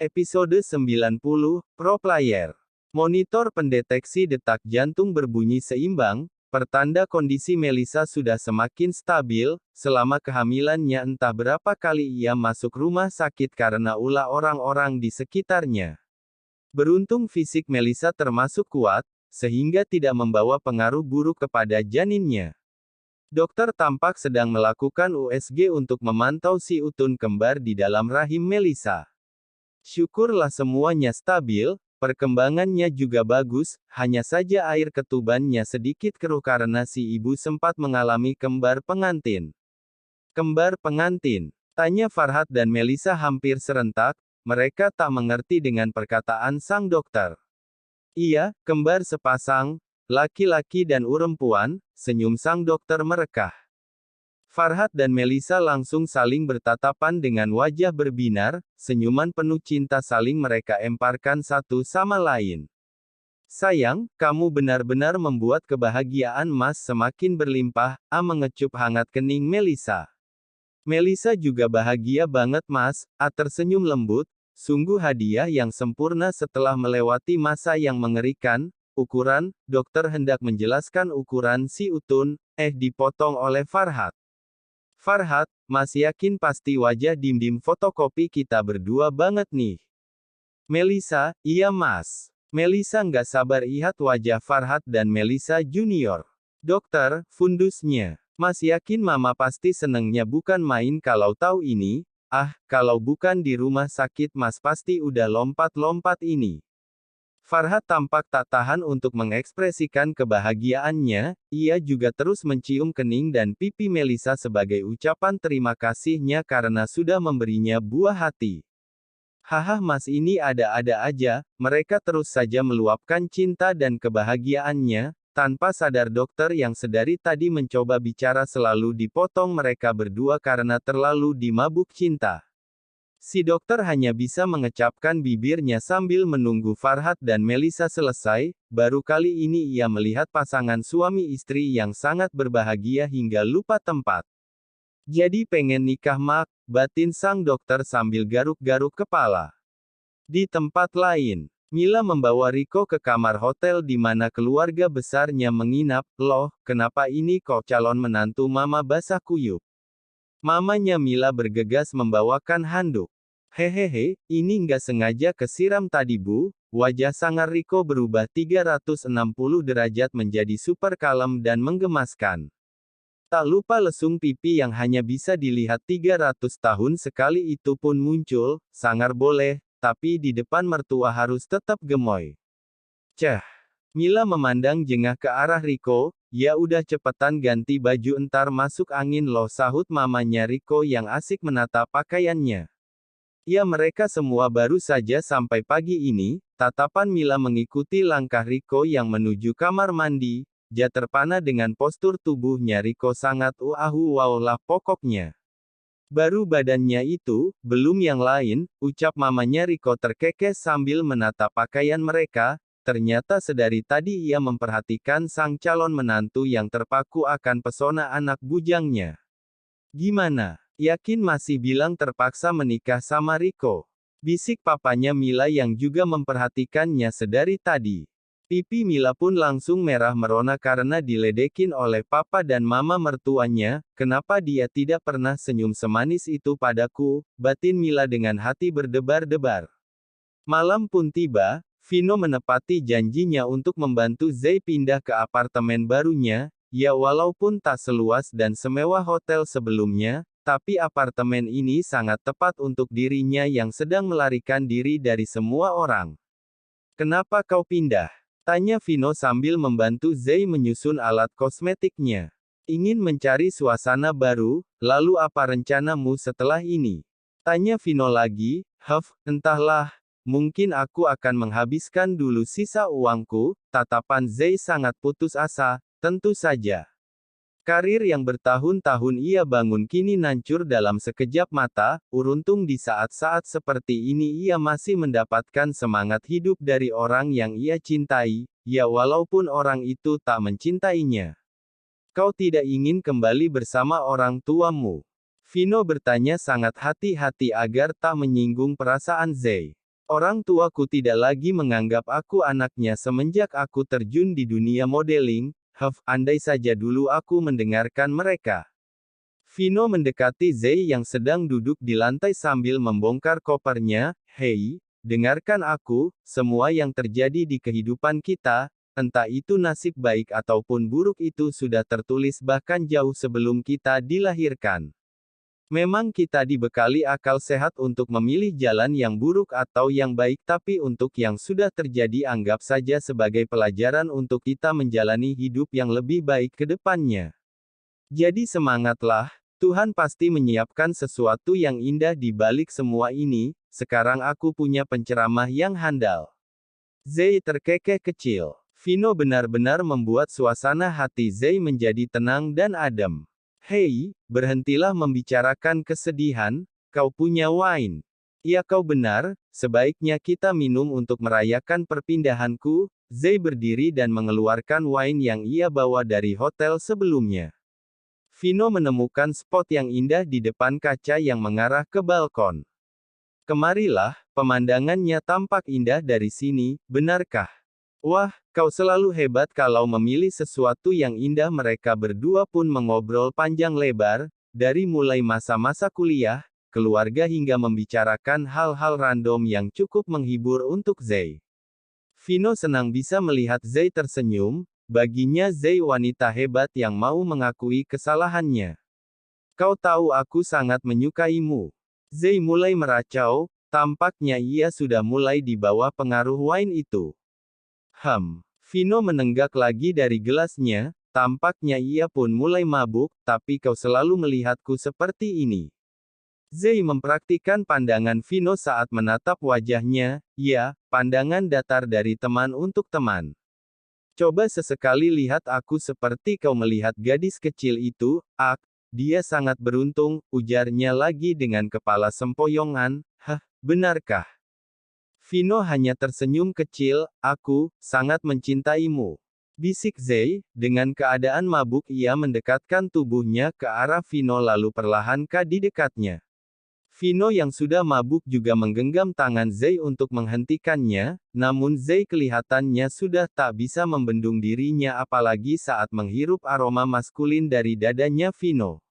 Episode 90, Pro Player. Monitor pendeteksi detak jantung berbunyi seimbang, pertanda kondisi Melissa sudah semakin stabil. Selama kehamilannya entah berapa kali ia masuk rumah sakit karena ulah orang-orang di sekitarnya. Beruntung fisik Melissa termasuk kuat, sehingga tidak membawa pengaruh buruk kepada janinnya. Dokter tampak sedang melakukan USG untuk memantau si utun kembar di dalam rahim Melissa. Syukurlah semuanya stabil, perkembangannya juga bagus, hanya saja air ketubannya sedikit keruh karena si ibu sempat mengalami kembar pengantin. Kembar pengantin? Tanya Farhat dan Melissa hampir serentak, mereka tak mengerti dengan perkataan sang dokter. Iya, kembar sepasang, laki-laki dan perempuan, senyum sang dokter merekah. Farhat dan Melissa langsung saling bertatapan dengan wajah berbinar, senyuman penuh cinta saling mereka emparkan satu sama lain. Sayang, kamu benar-benar membuat kebahagiaan Mas semakin berlimpah, mengecup hangat kening Melissa. Melissa juga bahagia banget Mas, tersenyum lembut, sungguh hadiah yang sempurna setelah melewati masa yang mengerikan. Ukuran, dokter hendak menjelaskan ukuran si utun, dipotong oleh Farhat. Farhat, Mas yakin pasti wajah dim-dim fotokopi kita berdua banget nih. Melissa, iya Mas. Melissa nggak sabar lihat wajah Farhat dan Melissa Junior. Dokter, fundusnya. Mas yakin Mama pasti senengnya bukan main kalau tahu ini. Kalau bukan di rumah sakit Mas pasti udah lompat-lompat ini. Farhat tampak tak tahan untuk mengekspresikan kebahagiaannya, ia juga terus mencium kening dan pipi Melissa sebagai ucapan terima kasihnya karena sudah memberinya buah hati. Haha Mas ini ada-ada aja, mereka terus saja meluapkan cinta dan kebahagiaannya, tanpa sadar dokter yang sedari tadi mencoba bicara selalu dipotong mereka berdua karena terlalu dimabuk cinta. Si dokter hanya bisa mengecapkan bibirnya sambil menunggu Farhat dan Melissa selesai, baru kali ini ia melihat pasangan suami istri yang sangat berbahagia hingga lupa tempat. Jadi pengen nikah mak, batin sang dokter sambil garuk-garuk kepala. Di tempat lain, Mila membawa Riko ke kamar hotel di mana keluarga besarnya menginap. Loh, kenapa ini kok calon menantu mama basah kuyup? Mamanya Mila bergegas membawakan handuk. Hehehe, ini nggak sengaja kesiram tadi bu. Wajah sangar Riko berubah 360 derajat menjadi super kalem dan menggemaskan. Tak lupa lesung pipi yang hanya bisa dilihat 300 tahun sekali itu pun muncul. Sangar boleh, tapi di depan mertua harus tetap gemoy. Ceh. Mila memandang jengah ke arah Riko. Ya udah cepetan ganti baju entar masuk angin loh sahut mamanya Riko yang asik menata pakaiannya. Ya mereka semua baru saja sampai pagi ini, tatapan Mila mengikuti langkah Riko yang menuju kamar mandi, terpana dengan postur tubuhnya Riko sangat wow lah pokoknya. Baru badannya itu, belum yang lain, ucap mamanya Riko terkekeh sambil menata pakaian mereka. Ternyata sedari tadi ia memperhatikan sang calon menantu yang terpaku akan pesona anak bujangnya. Gimana? Yakin masih bilang terpaksa menikah sama Riko? Bisik papanya Mila yang juga memperhatikannya sedari tadi. Pipi Mila pun langsung merah merona karena diledekin oleh papa dan mama mertuanya. Kenapa dia tidak pernah senyum semanis itu padaku? Batin Mila dengan hati berdebar-debar. Malam pun tiba. Vino menepati janjinya untuk membantu Zai pindah ke apartemen barunya, ya walaupun tak seluas dan semewah hotel sebelumnya, tapi apartemen ini sangat tepat untuk dirinya yang sedang melarikan diri dari semua orang. Kenapa kau pindah? Tanya Vino sambil membantu Zai menyusun alat kosmetiknya. Ingin mencari suasana baru, lalu apa rencanamu setelah ini? Tanya Vino lagi, entahlah. Mungkin aku akan menghabiskan dulu sisa uangku. Tatapan Zai sangat putus asa, tentu saja. Karir yang bertahun-tahun ia bangun kini hancur dalam sekejap mata. Beruntung di saat-saat seperti ini ia masih mendapatkan semangat hidup dari orang yang ia cintai, ya walaupun orang itu tak mencintainya. Kau tidak ingin kembali bersama orang tuamu? Vino bertanya sangat hati-hati agar tak menyinggung perasaan Zai. Orang tuaku tidak lagi menganggap aku anaknya semenjak aku terjun di dunia modeling. Andai saja dulu aku mendengarkan mereka. Vino mendekati Zai yang sedang duduk di lantai sambil membongkar kopernya. Hei, dengarkan aku, semua yang terjadi di kehidupan kita, entah itu nasib baik ataupun buruk itu sudah tertulis bahkan jauh sebelum kita dilahirkan. Memang kita dibekali akal sehat untuk memilih jalan yang buruk atau yang baik, tapi untuk yang sudah terjadi anggap saja sebagai pelajaran untuk kita menjalani hidup yang lebih baik ke depannya. Jadi semangatlah, Tuhan pasti menyiapkan sesuatu yang indah di balik semua ini. Sekarang aku punya penceramah yang handal. Zai terkekeh kecil. Vino benar-benar membuat suasana hati Zai menjadi tenang dan adem. Hei, berhentilah membicarakan kesedihan, kau punya wine. Ya kau benar, sebaiknya kita minum untuk merayakan perpindahanku. Zai berdiri dan mengeluarkan wine yang ia bawa dari hotel sebelumnya. Vino menemukan spot yang indah di depan kaca yang mengarah ke balkon. Kemarilah, pemandangannya tampak indah dari sini, benarkah? Wah, kau selalu hebat kalau memilih sesuatu yang indah. Mereka berdua pun mengobrol panjang lebar, dari mulai masa-masa kuliah, keluarga hingga membicarakan hal-hal random yang cukup menghibur untuk Zai. Vino senang bisa melihat Zai tersenyum, baginya Zai wanita hebat yang mau mengakui kesalahannya. Kau tahu aku sangat menyukaimu. Zai mulai meracau, tampaknya ia sudah mulai di bawah pengaruh wine itu. Vino menenggak lagi dari gelasnya, tampaknya ia pun mulai mabuk, tapi kau selalu melihatku seperti ini. Zai mempraktikkan pandangan Vino saat menatap wajahnya, ya, pandangan datar dari teman untuk teman. Coba sesekali lihat aku seperti kau melihat gadis kecil itu. Dia sangat beruntung, ujarnya lagi dengan kepala sempoyongan. Benarkah? Vino hanya tersenyum kecil. Aku sangat mencintaimu, bisik Zai. Dengan keadaan mabuk ia mendekatkan tubuhnya ke arah Vino lalu perlahan di dekatnya. Vino yang sudah mabuk juga menggenggam tangan Zai untuk menghentikannya, namun Zai kelihatannya sudah tak bisa membendung dirinya apalagi saat menghirup aroma maskulin dari dadanya Vino.